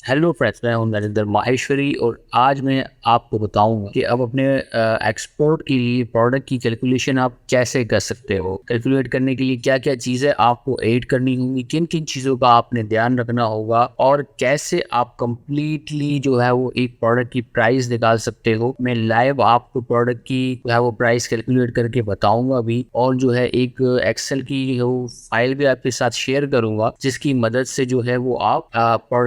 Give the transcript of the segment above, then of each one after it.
Hello friends, मैं हूं नरेंद्र माहेश्वरी और आज मैं आपको बताऊंगा कि अब अपने एक्सपोर्ट के लिए प्रोडक्ट की कैलकुलेशन आप कैसे कर सकते हो। कैलकुलेट करने के लिए क्या क्या चीज़ें आपको ऐड करनी होंगी, किन किन चीज़ों का आपने ध्यान रखना होगा और कैसे आप कंप्लीटली जो है वो एक प्रोडक्ट की प्राइस निकाल सकते हो। मैं लाइव आपको प्रोडक्ट की जो है वो प्राइस कैलकुलेट करके बताऊंगा अभी, और जो है एक एक्सेल की वो फाइल भी आपके साथ शेयर करूंगा जिसकी मदद से जो है वो आप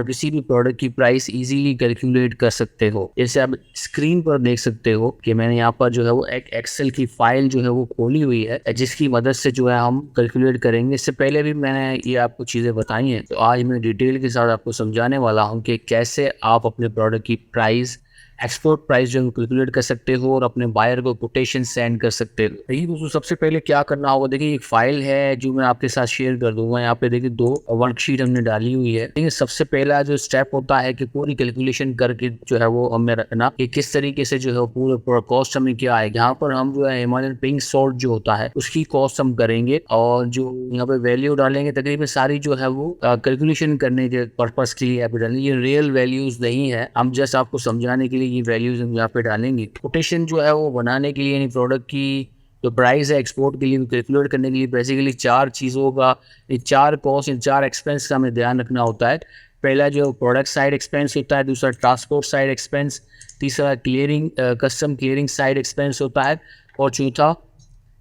किसी भी प्रोडक्ट की प्राइस इजीली कैलकुलेट कर सकते हो। जैसे आप स्क्रीन पर देख सकते हो कि मैंने यहाँ पर जो है वो एक एक्सेल की फाइल जो है वो खोली हुई है जिसकी मदद से जो है हम कैलकुलेट करेंगे। इससे पहले भी मैंने ये आपको चीज़ें बताई हैं, तो आज मैं डिटेल के साथ आपको समझाने वाला हूँ कि कैसे आप अपने प्रोडक्ट की प्राइस, एक्सपोर्ट प्राइस जो कैलकुलेट कर सकते हो और अपने बायर को कोटेशन सेंड कर सकते हो। देखिए दोस्तों, सबसे पहले क्या करना होगा, देखिए एक फाइल है जो मैं आपके साथ शेयर कर दूंगा। यहाँ पे देखिए 2 वर्कशीट हमने डाली हुई है। देखिए सबसे पहला जो स्टेप होता है कि पूरी कैलकुलेशन करके जो है वो हमें रखना कि किस तरीके से जो है पूरा कॉस्ट हमें क्या है। यहाँ पर हम जो है हिमालयन पिंक सॉल्ट जो होता है उसकी कॉस्ट हम करेंगे, और जो यहाँ पे वैल्यू डालेंगे तकरीबन सारी जो है वो कैलकुलेशन करने के पर्पज के लिए यहाँ पे डालेंगे। ये रियल वैल्यूज नहीं है, हम जस्ट आपको समझाने के लिए ये वैल्यूज हम यहाँ पे डालेंगे। कोटेशन जो है वो बनाने के लिए, यानी प्रोडक्ट की जो प्राइस है एक्सपोर्ट के लिए कैलकुलेट करने के लिए बेसिकली 4 चीज़ों का, 4 कॉस्ट, 4 एक्सपेंस का हमें ध्यान रखना होता है। पहला जो प्रोडक्ट साइड एक्सपेंस होता है, दूसरा ट्रांसपोर्ट साइड एक्सपेंस, तीसरा clearing custom clearing side expense होता है, और चौथा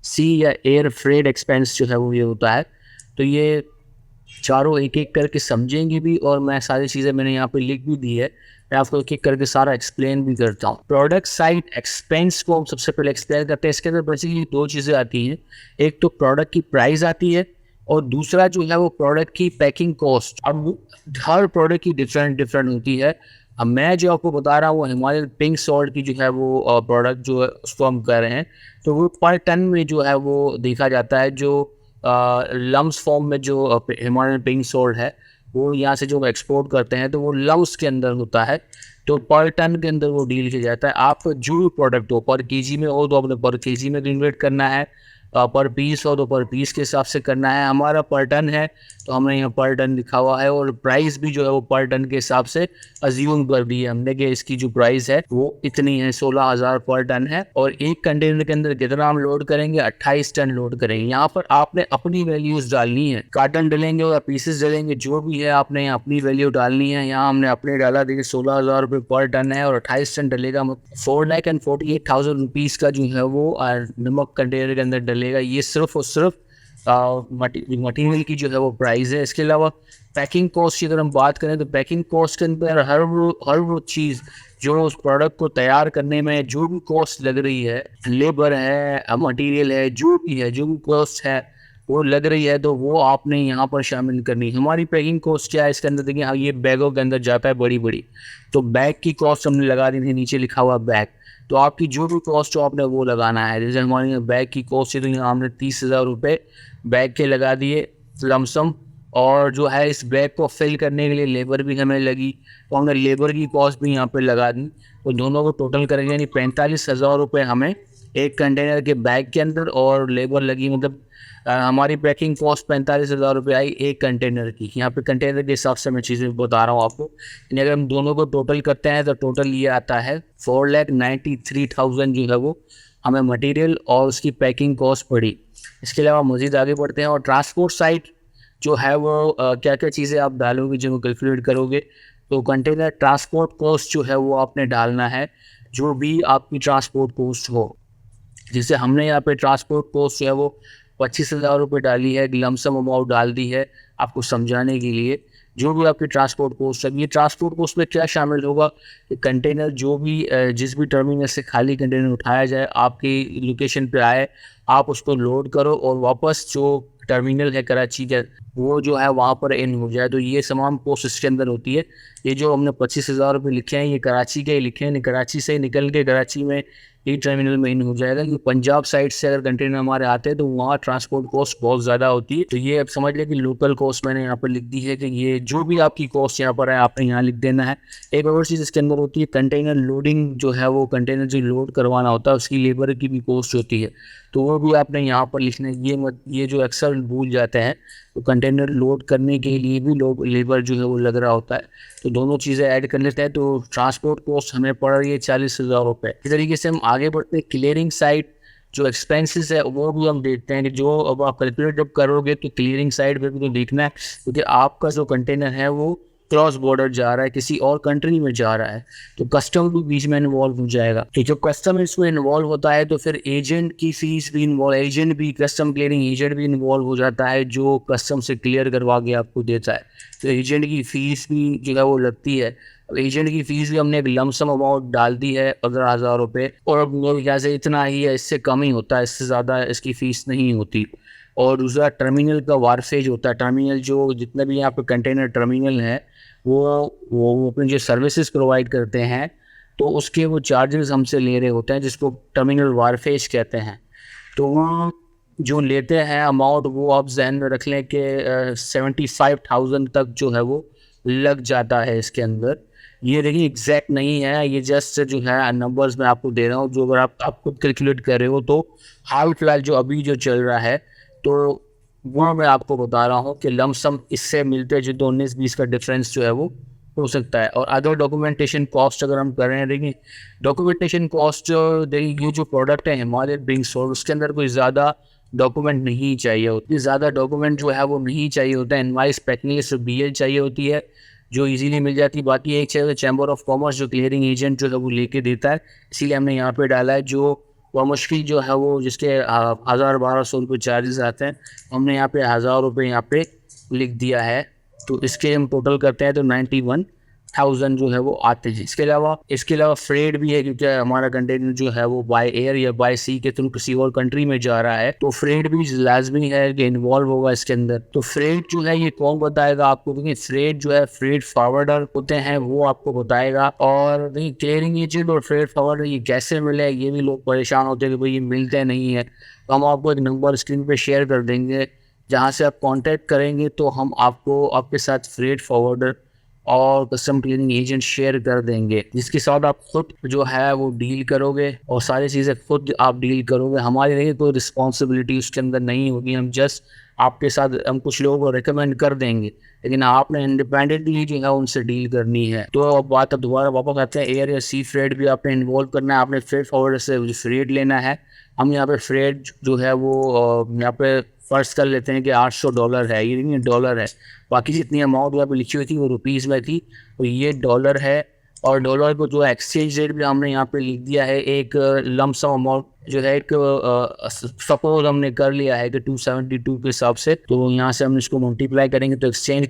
सी या एयर फ्रेट एक्सपेंस जो है वो ये होता है। तो ये चारों एक एक करके समझेंगे भी, और मैं सारी चीज़ें मैंने यहाँ पे लिख भी दी है। मैं आपको एक एक करके सारा एक्सप्लेन भी करता हूँ। प्रोडक्ट साइड एक्सपेंस को हम सबसे पहले एक्सप्लेन करते हैं। इसके अंदर बेसिकली 2 चीज़ें आती हैं, एक तो प्रोडक्ट की प्राइस आती है और दूसरा जो है वो प्रोडक्ट की पैकिंग कॉस्ट। अब हर प्रोडक्ट की डिफरेंट डिफरेंट होती है। अब मैं जो आपको बता रहा हूँ वो हिमालयन पिंक सॉल्ट की जो है वो प्रोडक्ट जो है उसको हम कर रहे हैं, तो वो पर टन में जो है वो देखा जाता है। जो लम्स फॉर्म में जो हिमालयन पिंक सॉल्ट है वो यहाँ से जो एक्सपोर्ट करते हैं तो वो लम्स के अंदर होता है, तो पर टन के अंदर वो डील किया जाता है। आप जो भी प्रोडक्ट हो, पर केजी में हो तो आपने पर केजी में कन्वर्ट करना है, पर पीस हो तो पर पीस के हिसाब से करना है। हमारा पर टन है तो हमने यहाँ पर टन लिखा हुआ है, और प्राइस भी जो है वो पर टन के हिसाब से अज्यूम कर दी है हमने कि इसकी जो प्राइस है वो इतनी है, 16,000 पर टन है। और एक कंटेनर के अंदर कितना हम लोड करेंगे, 28 टन लोड करेंगे। यहाँ पर आपने अपनी वैल्यूज डालनी है, कार्टन डलेंगे या पीसेस डलेंगे, जो भी है आपने यहाँ अपनी वैल्यू डालनी है। यहाँ हमने अपने डाला, देखिए 16,000 रुपये पर टन है और 28 टन डलेगा, 4,48,000 रुपीज़ का जो है वो नमक कंटेनर के अंदर डलेगा। ये सिर्फ और सिर्फ मटीरियल की जो है वो प्राइस है। इसके अलावा पैकिंग कॉस्ट की अगर हम बात करें तो पैकिंग कॉस्ट के अंदर हर वो चीज़ जो उस प्रोडक्ट को तैयार करने में जो भी कॉस्ट लग रही है, लेबर है, मटेरियल है, जो भी कॉस्ट है वो लग रही है, तो वो आपने यहाँ पर शामिल करनी है। हमारी पैकिंग कॉस्ट क्या है इसके अंदर, देखिए हाँ, ये बैगों के अंदर जाता है बड़ी बड़ी, तो बैग की कॉस्ट हमने लगा दी थी, नीचे लिखा हुआ बैग। तो आपकी जो भी कॉस्ट हो आपने वो लगाना है। जैसे हमारी बैग की कॉस्ट है तो यहाँ हमने 30,000 रुपये बैग के लगा दिए लमसम, और जो है इस बैग को फिल करने के लिए लेबर भी हमें लगी, तो हमने लेबर की कॉस्ट भी यहाँ पे लगा दी। तो दोनों को टोटल करेंगे यानी 45,000 रुपये हमें एक कंटेनर के बैग के अंदर, और लेबर लगी, मतलब हमारी पैकिंग कॉस्ट 45,000 रुपये आई एक कंटेनर की। यहाँ पे कंटेनर के हिसाब से मैं चीज़ें बता रहा हूँ आपको। यानी अगर हम दोनों को टोटल करते हैं तो टोटल ये आता है 4,93,000 जो है वो हमें मटेरियल और उसकी पैकिंग कॉस्ट पड़ी। इसके अलावा मज़ीद आगे बढ़ते हैं, और ट्रांसपोर्ट साइट जो है वो क्या क्या चीज़ें आप डालोगे जो कैलकुलेट करोगे, तो कंटेनर ट्रांसपोर्ट कॉस्ट जो है वो आपने डालना है, जो भी आपकी ट्रांसपोर्ट कॉस्ट हो। जैसे हमने यहाँ पे ट्रांसपोर्ट कॉस्ट जो है वो 25,000 रुपये डाली है, लमसम अमाउंट डाल दी है आपको समझाने के लिए। जो भी आपकी ट्रांसपोर्ट कॉस्ट है, ये ट्रांसपोर्ट कॉस्ट में क्या शामिल होगा कि कंटेनर जो भी जिस भी टर्मिनल से खाली कंटेनर उठाया जाए, आपकी लोकेशन पे आए, आप उसको लोड करो और वापस जो टर्मिनल है कराची का वो जो है वहाँ पर इन हो जाए, तो ये तमाम कॉस्ट इसके अंदर होती है। ये जो हमने 25,000 रुपये लिखे हैं ये कराची के ही लिखे हैं, कराची से निकल के कराची में ये टर्मिनल में इन हो जाएगा। कि पंजाब साइड से अगर कंटेनर हमारे आते हैं तो वहाँ ट्रांसपोर्ट कॉस्ट बहुत ज़्यादा होती है। तो ये अब समझ लें कि लोकल कॉस्ट मैंने यहाँ पर लिख दी है, कि ये जो भी आपकी कॉस्ट यहाँ पर है आपने यहाँ लिख देना है। एक और चीज़ इसके अंदर होती है कंटेनर लोडिंग जो है वो कंटेनर जो लोड करवाना होता है उसकी लेबर की भी कॉस्ट होती है। तो वो भी आपने यहाँ पर लिखना है। ये जो अक्सर भूल जाते हैं, तो कंटेनर लोड करने के लिए भी लोग लेबर जो है वो लग रहा होता है, तो दोनों चीज़ें ऐड कर लेते हैं, तो ट्रांसपोर्ट कॉस्ट हमें पड़ रही है 40,000 रुपये। इस तरीके से हम आगे बढ़ते हैं। क्लियरिंग साइड जो एक्सपेंसेस है वो भी हम देखते हैं कि जो अब आप कैलकुलेट जब करोगे तो क्लियरिंग साइड पे भी तो देखना है, क्योंकि आपका जो कंटेनर है वो क्रॉस बॉर्डर जा रहा है, किसी और कंट्री में जा रहा है, तो कस्टम भी बीच में इन्वॉल्व हो जाएगा। तो जब कस्टम इसमें इन्वॉल्व होता है तो फिर एजेंट की फीस भी इन्वॉल्व, एजेंट भी, कस्टम क्लियरिंग एजेंट भी इन्वॉल्व हो जाता है, जो कस्टम से क्लियर करवा के आपको देता है। तो एजेंट की फ़ीस भी जो है वो लगती है। अब एजेंट की फ़ीस भी हमने एक लमसम अमाउंट डाल दी है 15,000 रुपये, और अब मेरे ख्याल से इतना ही है, इससे कम ही होता है, इससे ज़्यादा इसकी फ़ीस नहीं होती। और दूसरा टर्मिनल का वारफेज होता है। टर्मिनल जो जितने भी यहाँ पे कंटेनर टर्मिनल है वो अपने जो सर्विसेज प्रोवाइड करते हैं, तो उसके वो चार्जेस हमसे ले रहे होते हैं, जिसको टर्मिनल वारफेज कहते हैं। तो वो जो लेते हैं अमाउंट, वो आप जहन में रख लें कि 75,000 तक जो है वो लग जाता है इसके अंदर। ये देखिए एग्जैक्ट नहीं है, ये जस्ट जो है नंबर्स मैं आपको दे रहा हूँ, जो अगर आप खुद कैलकुलेट कर रहे हो तो हाल फिलहाल जो अभी जो चल रहा है, तो वो मैं आपको बता रहा हूँ कि लमसम इससे मिलते जो 19-20 का डिफरेंस जो है वो हो सकता है। और अदर डॉक्यूमेंटेशन कॉस्ट अगर हम कर रहे हैं, देखिए डॉक्यूमेंटेशन कॉस्ट, देखिए ये जो प्रोडक्ट है हिमालय ड्रिंक्स, और उसके अंदर कोई ज़्यादा डॉक्यूमेंट नहीं चाहिए होती, ज़्यादा डॉक्यूमेंट जो है वो नहीं चाहिए होता है। इनवाइस पैकिंग सिर्फ BL चाहिए होती है, जो इजीली मिल जाती है। बाकी एक चाहिए चैम्बर ऑफ कॉमर्स, जो क्लियरिंग एजेंट जो है वो लेके देता है, इसीलिए हमने यहाँ पे डाला है। जो मुश्किल जो है वो जिसके 1,000-1,200 रुपये चार्जेस आते हैं, हमने यहाँ पे 1,000 रुपये यहाँ पे लिख दिया है। तो इसके हम टोटल करते हैं तो 91,000 जो है वो आते हैं। इसके अलावा फ्रेड भी है, क्योंकि हमारा कंटेनर जो है वो बाय एयर या बाय सी के थ्रू किसी और कंट्री में जा रहा है, तो फ्रेड भी लाजमी है कि इन्वॉल्व होगा इसके अंदर। तो फ्रेड जो है ये कौन बताएगा आपको, क्योंकि फ्रेड जो है फ्रेड फॉरवर्डर होते हैं, वो आपको बताएगा। और क्लियरिंग एजेंट और फ्रेड फॉरवर्डर ये कैसे मिले, ये भी लोग परेशान होते हैं कि भाई ये मिलते नहीं है। तो हम आपको एक नंबर स्क्रीन पे शेयर कर देंगे, जहाँ से आप कांटेक्ट करेंगे तो हम आपको आपके साथ फ्रेड फॉरवर्डर और कस्टम क्लियरिंग एजेंट शेयर कर देंगे, जिसके साथ आप खुद जो है वो डील करोगे और सारी चीज़ें खुद आप डील करोगे। हमारी नहीं कोई रिस्पॉन्सिबिलिटी उसके अंदर नहीं होगी, हम जस्ट आपके साथ हम कुछ लोगों को रिकमेंड कर देंगे, लेकिन आपने इंडिपेंडेंटली जो है उनसे डील करनी है। तो अब बात अब दोबारा वापस आते हैं, एयर या सी फ्रेड भी आपने इन्वॉल्व करना है, आपने फ्रेड फॉरवर्डर से फ्रेड लेना है। हम यहाँ पे फ्रेड जो है वो यहाँ पे फर्ज कर लेते हैं कि $800 है, ये नहीं डॉलर है, बाकी जितनी अमाउंट यहाँ पे लिखी हुई थी वो रुपीज़ में थी, तो ये डॉलर है। और डॉलर को जो एक्सचेंज रेट भी हमने यहाँ पे लिख दिया है, एक लमसम अमाउंट जो है, एक सपोज हमने कर लिया है कि 272 के हिसाब से, तो यहाँ से हम इसको मल्टीप्लाई करेंगे तो एक्सचेंज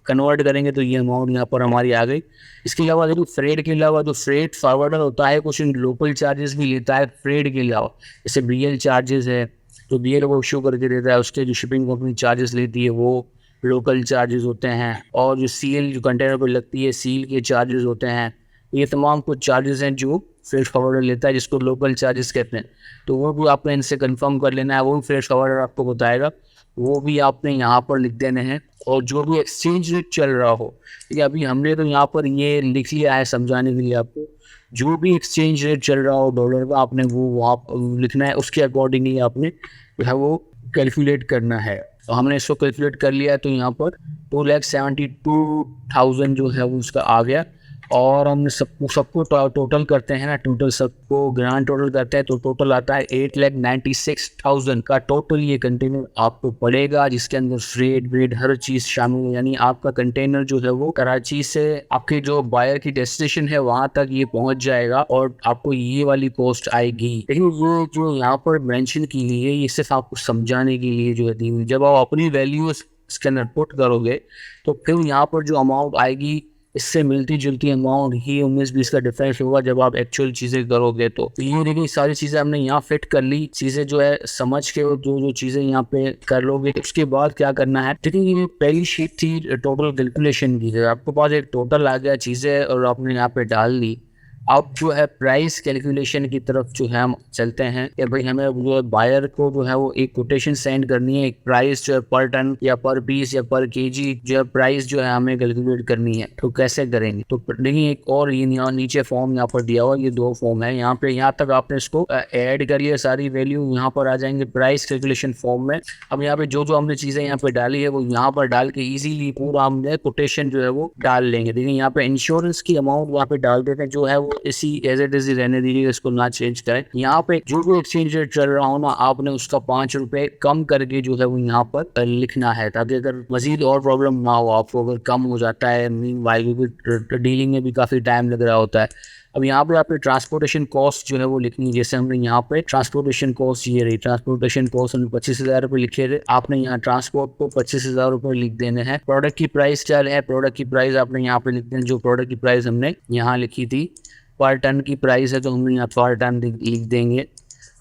कन्वर्ट करेंगे तो ये अमाउंट यहाँ पर हमारी आ गई। इसके अलावा देखो फ्रेड के अलावा जो फ्रेड फॉरवर्डर होता है कुछ लोकल चार्जेस भी लेता है फ्रेड के अलावा, जैसे BL चार्जेस है, तो BL वो इशू करके देता है, उसके जो शिपिंग कंपनी चार्जेस लेती है वो लोकल चार्जेस होते हैं। और जो सील जो कंटेनर पर लगती है, सील के चार्जेस होते हैं। ये तमाम कुछ चार्जेस हैं जो फ्रेड फॉरवर्डर लेता है, जिसको लोकल चार्जेस कहते हैं। तो वो भी आपने इनसे कंफर्म कर लेना है, वो भी फ्रेड फॉरवर्डर आपको बताएगा, वो भी आपने यहाँ पर लिख देने हैं। और जो भी एक्सचेंज रेट चल रहा हो, ठीक है, अभी हमने तो यहाँ पर ये लिख लिया है समझाने के लिए आपको, जो भी एक्सचेंज रेट चल रहा हो डॉलर का, आपने वो वहाँ लिखना है, उसके अकॉर्डिंगली आपने जो है वो कैलकुलेट करना है। तो हमने इसको कैलकुलेट कर लिया है, तो यहाँ पर 2,72,000 जो है वो उसका आ गया। और हम सबको टोटल करते हैं ना, टोटल सबको ग्रांड टोटल करते हैं, तो टोटल आता है 8,96,000 का टोटल ये कंटेनर आपको पड़ेगा, जिसके अंदर फ्रेड वेड हर चीज़ शामिल है। यानी आपका कंटेनर जो है वो कराची से आपके जो बायर की डेस्टिनेशन है वहाँ तक ये पहुँच जाएगा, और आपको ये वाली कॉस्ट आएगी। लेकिन ये जो यहाँ पर मेंशन की गई है, ये सिर्फ आपको समझाने के लिए जो है दी हुई। जब आप अपनी वैल्यूज इसके अंदर पुट करोगे तो फिर यहाँ पर जो अमाउंट आएगी, इससे मिलती जुलती अमाउंट ही 19-20 का डिफरेंस होगा जब आप एक्चुअल चीज़ें करोगे। तो ये देखिए सारी चीज़ें हमने यहाँ फिट कर ली, चीज़ें जो है समझ के जो चीज़ें यहाँ पे कर लोगे, उसके बाद क्या करना है। देखिए ये पहली शीट थी टोटल कैलकुलेशन की, आपके पास एक टोटल आ गया चीज़ें और आपने यहाँ पे डाल दी। अब जो है प्राइस कैलकुलेशन की तरफ जो है हम चलते हैं कि भाई हमें जो बायर को जो है वो एक कोटेशन सेंड करनी है, एक प्राइस जो है पर टन या पर पीस या पर केजी जो है प्राइस जो है हमें कैलकुलेट करनी है। तो कैसे करेंगे? तो देखिए एक और ये यहाँ नीचे फॉर्म यहाँ पर दिया हुआ, ये 2 फॉर्म है यहाँ पे, यहाँ तक आपने इसको ऐड करिए सारी वैल्यू, यहाँ पर आ जाएंगे प्राइस कैलकुलेशन फॉर्म में। अब यहाँ पे जो जो हमने चीजें यहाँ पे डाली है वो यहाँ पर डाल के इजीली पूरा हमने कोटेशन जो है वो डाल लेंगे। देखिए यहाँ पे इंश्योरेंस की अमाउंट वहाँ पे डाल देते हैं, जो है वो इसी एज इट इज रहने दीजिए, इसको ना चेंज करें। यहाँ पे जो भी एक्सचेंज रेट चल रहा हो ना, आपने उसका 5 रुपए कम करके जो है वो यहाँ पर लिखना है, ताकि अगर मजीद और प्रॉब्लम ना हो आपको, अगर कम हो जाता है डीलिंग में भी काफ़ी टाइम लग रहा होता है। अब यहाँ पे आपने ट्रांसपोर्टेशन कॉस्ट जो है वो लिखनी है, जैसे हमने यहाँ पे ट्रांसपोर्टेशन कॉस्ट ये रही, ट्रांसपोर्टेशन कॉस्ट हमने 25,000 रुपये लिखे थे, आपने यहाँ ट्रांसपोर्ट को 25,000 रुपये लिख देने हैं। प्रोडक्ट की प्राइस क्या है? प्रोडक्ट की प्राइस आपने यहाँ पे लिख देना, जो प्रोडक्ट की प्राइस हमने यहाँ लिखी थी पर टन की प्राइस है, तो हम यहाँ पर टन लिख देंगे।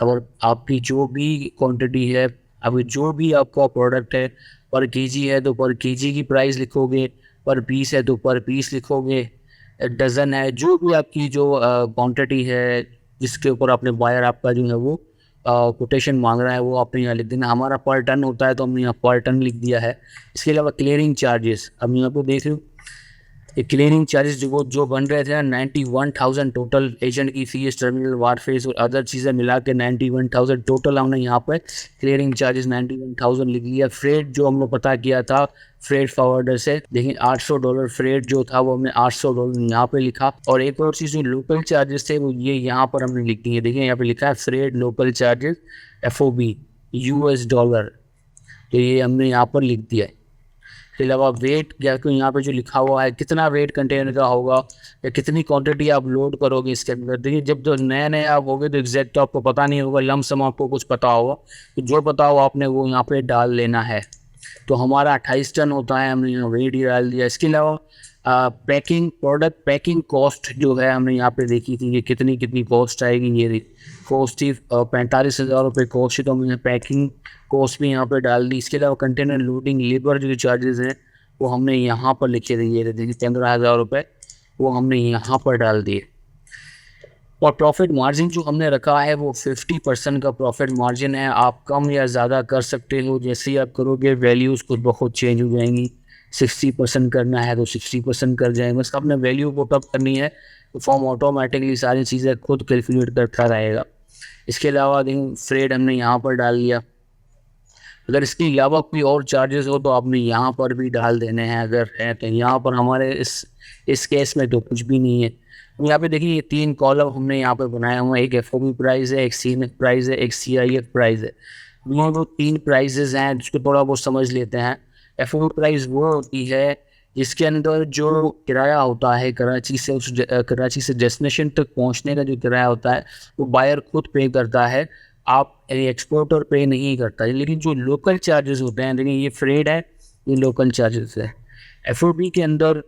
और आपकी जो भी क्वांटिटी है, अभी जो भी आपका प्रोडक्ट है, पर केजी है तो पर केजी की प्राइस लिखोगे, पर पीस है तो पर पीस लिखोगे, डज़न है, जो भी आपकी जो क्वांटिटी है जिसके ऊपर आपने बायर आपका जो है वो कोटेशन मांग रहा है वो आपने यहाँ लिख देना। हमारा पर टन होता है तो हमने यहाँ पर टन लिख दिया है। इसके अलावा क्लियरिंग चार्जेस, अब यहाँ पर देख रहे हो ये क्लियरिंग चार्जेस जो बन रहे थे ना 91,000 टोटल, एजेंट की फीस, टर्मिनल वार फीस और अदर चीज़ें मिला के 91,000 टोटल हमने यहाँ पर क्लियरिंग चार्जेस 91,000 लिख लिया। फ्रेट जो हमने पता किया था फ्रेट फॉरवर्डर से, देखिए $800 फ्रेट जो था वो हमने $800 यहाँ पे लिखा। और एक और चीज़ जो लोकल चार्जेस थे वो ये यहाँ पर हमने लिख दिए, देखिए यहाँ पे लिखा है फ्रेट लोकल चार्जेस FOB $, तो ये हमने यहाँ पर लिख दिया है। इसके अलावा वेट, या तो यहाँ पे जो लिखा हुआ है कितना वेट कंटेनर का होगा या कितनी क्वांटिटी आप लोड करोगे इसके अंदर। देखिए जब तो नए आप होगे तो एग्जैक्ट तो आपको पता नहीं होगा, लमसम आपको कुछ पता होगा, तो जो पता हो आपने वो यहाँ पे डाल लेना है। तो हमारा 28 टन होता है, हमने यहाँ वेट ही डाल दिया। इसके अलावा पैकिंग, प्रोडक्ट पैकिंग कॉस्ट जो है हमने यहाँ पे देखी थी कि कितनी कॉस्ट आएगी, ये कॉस्ट थी 45,000 रुपये कॉस्ट, तो हमने पैकिंग कॉस्ट भी यहाँ पे डाल दी। इसके अलावा कंटेनर लोडिंग लेबर जो चार्जेस हैं वो हमने यहाँ पर लिखे थे, ये देखिए 15,000 रुपये, वो हमने यहाँ पर डाल दिए। और प्रॉफिट मार्जिन जो हमने रखा है वो 50% का प्रॉफिट मार्जिन है। आप कम या ज़्यादा कर सकते हो, जैसे ही आप करोगे वैल्यूज़ खुद ब खुद चेंज हो जाएंगी। 60% करना है तो 60% कर जाएंगे, बस आपने वैल्यू को कब करनी है तो फॉर्म ऑटोमेटिकली सारी चीज़ें खुद कैलकुलेट करता रहेगा। इसके अलावा देखिए फ्रेट हमने यहाँ पर डाल दिया। अगर इसके अलावा कोई और चार्जेस हो तो आपने यहाँ पर भी डाल देने हैं, अगर है तो। यहाँ पर हमारे इस केस में तो कुछ भी नहीं है। यहाँ पे देखिए ये 3 कॉलम हमने यहाँ पे बनाया हुआ है, एक FOB प्राइस है, एक CNF प्राइस है, एक CIF प्राइस है। ये जो 3 प्राइजेज हैं जिसको थोड़ा बहुत समझ लेते हैं। FOB प्राइस वो होती है जिसके अंदर जो किराया होता है कराची से डेस्टिनेशन तक पहुँचने का जो किराया होता है वो बायर खुद पे करता है, आप एक्सपोर्टर पे नहीं करता। लेकिन जो लोकल चार्जेस होते हैं, देखिए ये फ्रेट है, ये लोकल चार्जेस है। FOB के अंदर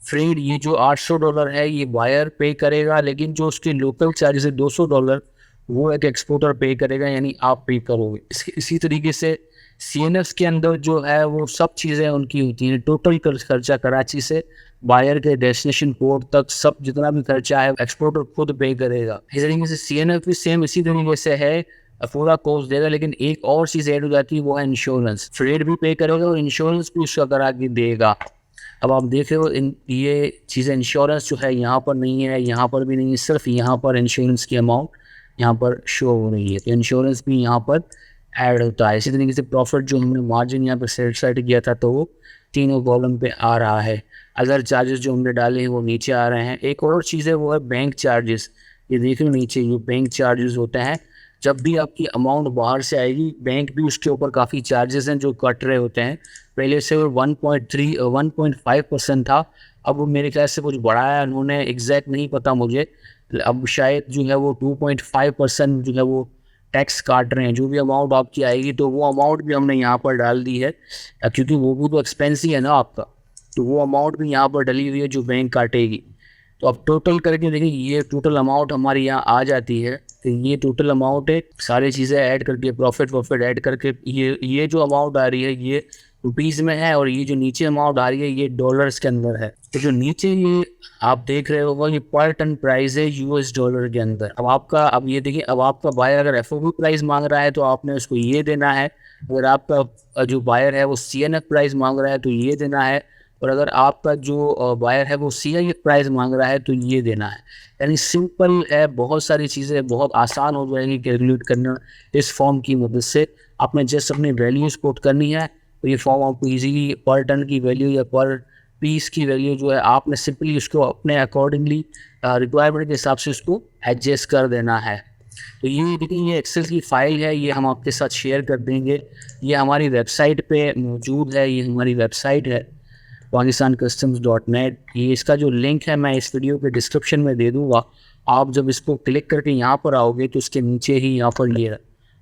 फ्रेट ये जो $800 है ये बायर पे करेगा, लेकिन जो उसके लोकल चार्जेस है $200 वो एक एक्सपोर्टर पे करेगा, यानी आप पे करोगे। इसी तरीके से CNF के अंदर जो है वो सब चीज़ें उनकी होती हैं, टोटल खर्चा कराची से बायर के डेस्टिनेशन पोर्ट तक सब जितना भी खर्चा है एक्सपोर्टर खुद पे करेगा। इस तरीके से CNF भी सेम इसी तरीके से है, पूरा कॉस्ट देगा। लेकिन एक और चीज़ ऐड हो जाती है वो है इंश्योरेंस। फ्रेट भी पे करेगा और इंश्योरेंस भी उसका करा के देगा। अब आप देख रहे हो ये चीज़ें, इंश्योरेंस जो है यहाँ पर नहीं है, यहाँ पर भी नहीं है, सिर्फ यहाँ पर इंश्योरेंस की अमाउंट यहाँ पर शो हो रही है, तो इंश्योरेंस भी यहाँ पर ऐड होता है। इसी तरीके से प्रॉफिट जो हमने मार्जिन यहाँ पर सेट किया था तो वो तीनों कॉलम पे आ रहा है। अदर चार्जेस जो हमने डाले हैं वो नीचे आ रहे हैं। एक और चीज़ है वो है बैंक चार्जेस। ये देख लो नीचे ये बैंक चार्जेस होते हैं, जब भी आपकी अमाउंट बाहर से आएगी बैंक भी उसके ऊपर काफ़ी चार्जेस हैं जो कट रहे होते हैं। पहले से वो 1.5% था, अब वो मेरे ख्याल से कुछ बढ़ाया उन्होंने, एग्जैक्ट नहीं पता मुझे, अब शायद जो है वो 2.5% जो है वो टैक्स काट रहे हैं। जो भी अमाउंट आपकी आएगी तो वो अमाउंट भी हमने यहाँ पर डाल दी है, क्योंकि वो भी तो एक्सपेंस ही है ना आपका, तो वो अमाउंट भी यहाँ पर डली हुई है जो बैंक काटेगी। तो अब टोटल करके देखिए ये टोटल अमाउंट हमारी यहाँ आ जाती है, तो ये टोटल अमाउंट है, सारी चीज़ें ऐड करके प्रॉफिट ऐड करके ये जो अमाउंट आ रही है ये रुपीज़ में है और ये जो नीचे अमाउंट आ रही है ये डॉलर्स के अंदर है। तो जो नीचे ये आप देख रहे हो ये पर टन प्राइस है यूएस डॉलर के अंदर। अब ये देखिए, अब आपका बायर अगर एफओबी प्राइस मांग रहा है तो आपने उसको ये देना है। अगर आपका जो बायर है वो सीएनएफ प्राइस मांग रहा है तो ये देना है। और अगर आपका जो बायर है वो सीआईएफ प्राइस मांग रहा है तो ये देना है। यानी सिंपल है, बहुत सारी चीज़ें बहुत आसान हो जाएंगी कैलकुलेट करना इस फॉर्म की मदद से। आपने जस्ट अपनी वैल्यूज पुट करनी है तो ये फॉर्म आपको इजीली पर टन की वैल्यू या पर पीस की वैल्यू जो है आपने सिंपली उसको अपने अकॉर्डिंगली रिक्वायरमेंट के हिसाब से उसको एडजस्ट कर देना है। तो ये देखिए, ये एक्सेल की फाइल है, ये हम आपके साथ शेयर कर देंगे। ये हमारी वेबसाइट पे मौजूद है, ये हमारी वेबसाइट है pakistancustoms.net। ये इसका जो लिंक है मैं इस वीडियो के डिस्क्रिप्शन में दे दूँगा। आप जब इसको क्लिक करके यहाँ पर आओगे तो इसके नीचे ही यहाँ पर ये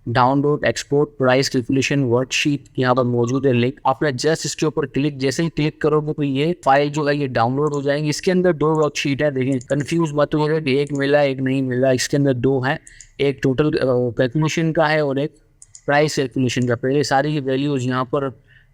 download export price calculation worksheet यहाँ पर मौजूद है लिंक। आपने जस्ट इसके ऊपर जैसे ही क्लिक करोगे तो ये फाइल जो है ये डाउनलोड हो जाएंगी। इसके अंदर 2 वर्कशीट है, देखें कंफ्यूज मत होइएगा कि एक मिला एक नहीं मिला। इसके अंदर 2 हैं, एक टोटल कैलकुलेशन का है और एक प्राइस कैलकुलेशन का। पहले सारी वैल्यूज यहाँ पर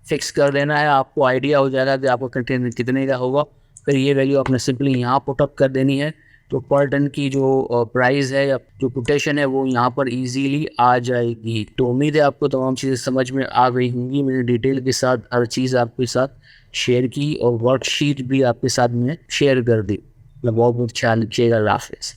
फिक्स कर देना है, आपको आइडिया हो जाएगा कि आपका कंटेनर कितने का होगा। फिर ये वैल्यू आपने सिंपली यहाँ पुटअप कर देनी है तो पर टन की जो प्राइस है या जो कोटेशन है वो यहाँ पर इजीली आ जाएगी। तो उम्मीद है आपको तमाम चीज़ें समझ में आ गई होंगी। मैंने डिटेल के साथ हर चीज़ आपके साथ शेयर की और वर्कशीट भी आपके साथ में शेयर कर दी। मैं बहुत बहुत ख्याल रखिएगा। अल्लाह हाफ़िज़।